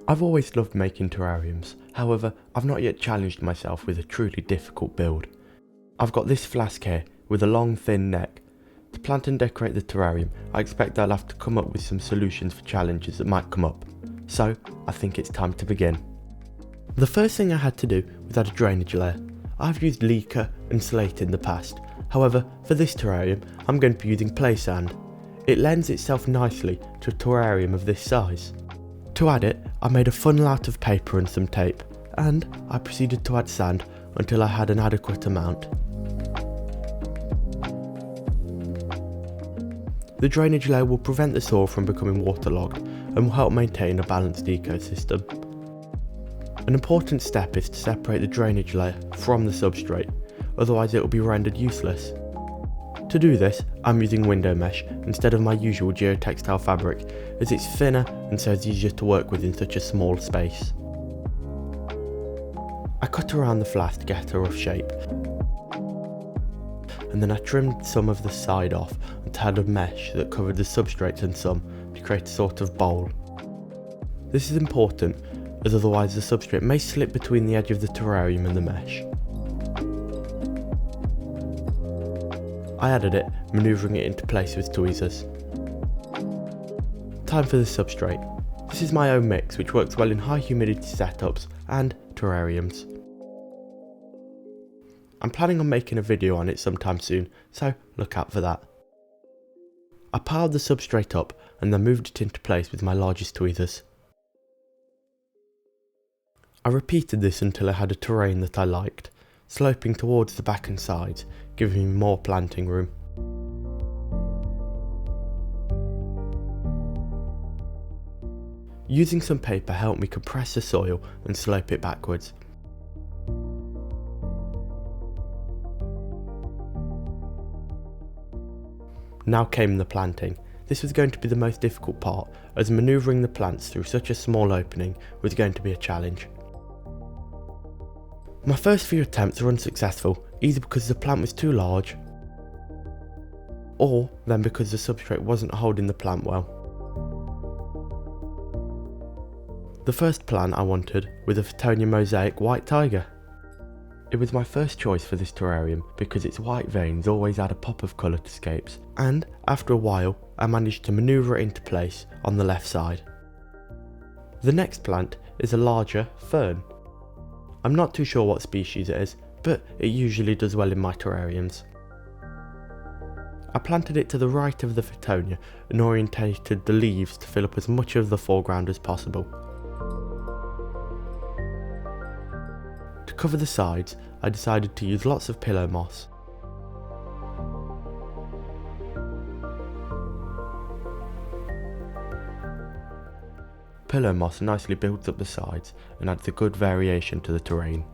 I've always loved making terrariums, however I've not yet challenged myself with a truly difficult build. I've got this flask here with a long thin neck. To plant and decorate the terrarium, I expect I'll have to come up with some solutions for challenges that might come up, so I think it's time to begin. The first thing I had to do was add a drainage layer. I've used leaker and slate in the past, however for this terrarium I'm going to be using play sand. It lends itself nicely to a terrarium of this size. To add it, I made a funnel out of paper and some tape, and I proceeded to add sand until I had an adequate amount. The drainage layer will prevent the soil from becoming waterlogged and will help maintain a balanced ecosystem. An important step is to separate the drainage layer from the substrate, otherwise it will be rendered useless. To do this, I'm using window mesh instead of my usual geotextile fabric, as it's thinner and so it's easier to work with in such a small space. I cut around the flask to get a rough shape, and then I trimmed some of the side off and tied a mesh that covered the substrate and some to create a sort of bowl. This is important, as otherwise the substrate may slip between the edge of the terrarium and the mesh. I added it, manoeuvring it into place with tweezers. Time for the substrate. This is my own mix which works well in high humidity setups and terrariums. I'm planning on making a video on it sometime soon, so look out for that. I piled the substrate up and then moved it into place with my largest tweezers. I repeated this until I had a terrain that I liked, sloping towards the back and sides, giving me more planting room. Using some paper helped me compress the soil and slope it backwards. Now came the planting. This was going to be the most difficult part, as manoeuvring the plants through such a small opening was going to be a challenge. My first few attempts were unsuccessful, either because the plant was too large, or then because the substrate wasn't holding the plant well. The first plant I wanted was a Fittonia Mosaic white tiger. It was my first choice for this terrarium because its white veins always add a pop of colour to scapes, and after a while I managed to manoeuvre it into place on the left side. The next plant is a larger fern. I'm not too sure what species it is, but it usually does well in my terrariums. I planted it to the right of the Fittonia and orientated the leaves to fill up as much of the foreground as possible. To cover the sides, I decided to use lots of pillow moss. Pillow moss nicely builds up the sides and adds a good variation to the terrain.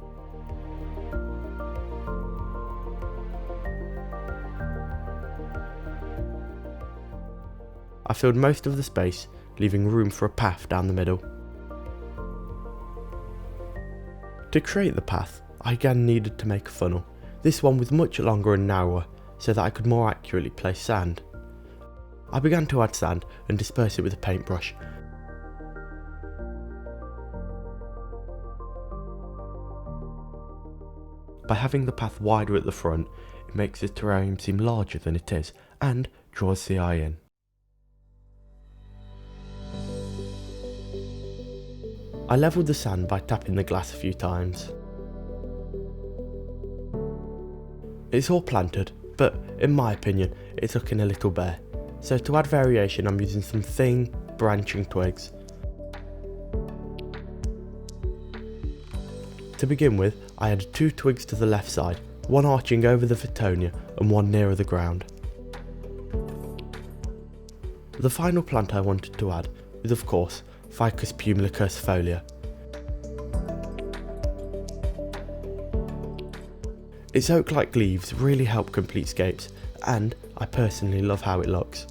I filled most of the space, leaving room for a path down the middle. To create the path, I again needed to make a funnel. This one was much longer and narrower, so that I could more accurately place sand. I began to add sand and disperse it with a paintbrush. By having the path wider at the front, it makes the terrarium seem larger than it is, and draws the eye in. I levelled the sand by tapping the glass a few times. It's all planted, but in my opinion it's looking a little bare, so to add variation I'm using some thin, branching twigs. To begin with, I added 2 twigs to the left side, one arching over the Fittonia and one nearer the ground. The final plant I wanted to add was of course Ficus pumila quercefolia. Its oak-like leaves really help complete scapes, and I personally love how it looks.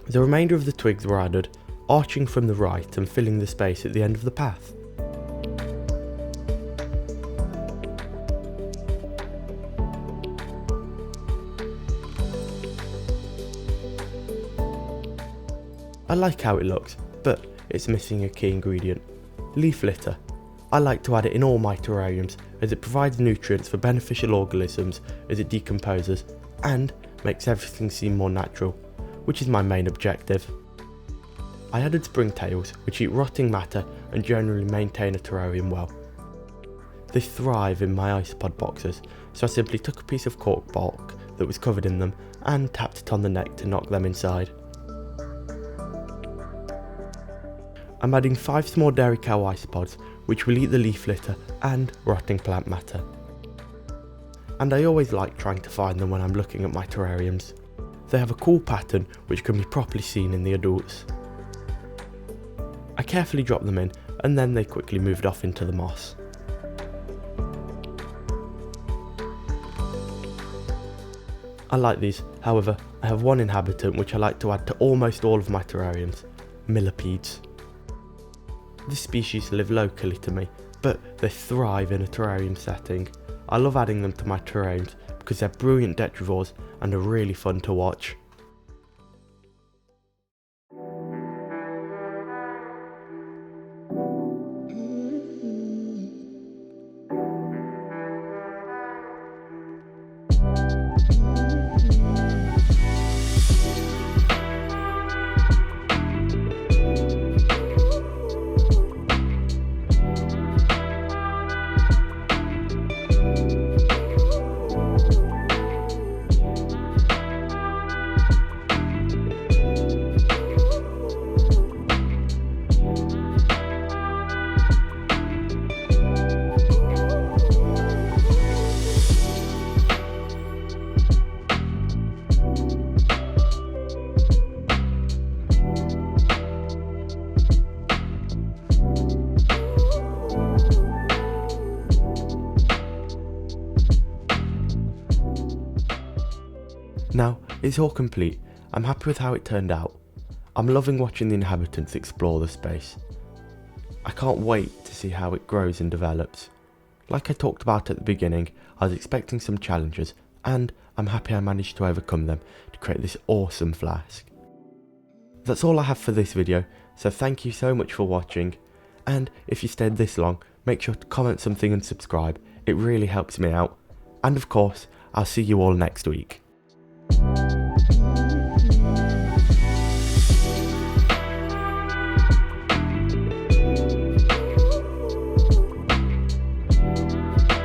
The remainder of the twigs were added, arching from the right and filling the space at the end of the path. I like how it looks, but it's missing a key ingredient: leaf litter. I like to add it in all my terrariums as it provides nutrients for beneficial organisms as it decomposes and makes everything seem more natural, which is my main objective. I added Springtails, which eat rotting matter and generally maintain a terrarium well. They thrive in my Isopod boxes, so I simply took a piece of cork bark that was covered in them and tapped it on the neck to knock them inside. I'm adding 5 small dairy cow isopods, which will eat the leaf litter and rotting plant matter. And I always like trying to find them when I'm looking at my terrariums. They have a cool pattern which can be properly seen in the adults. I carefully dropped them in, and then they quickly moved off into the moss. I like these, however, I have one inhabitant which I like to add to almost all of my terrariums: Millipedes. This species live locally to me, but they thrive in a terrarium setting. I love adding them to my terrariums because they're brilliant detrivores and are really fun to watch. Now, it's all complete. I'm happy with how it turned out. I'm loving watching the inhabitants explore the space. I can't wait to see how it grows and develops. Like I talked about at the beginning, I was expecting some challenges, and I'm happy I managed to overcome them to create this awesome flask. That's all I have for this video, so thank you so much for watching, and if you stayed this long, make sure to comment something and subscribe. It really helps me out. And of course, I'll see you all next week.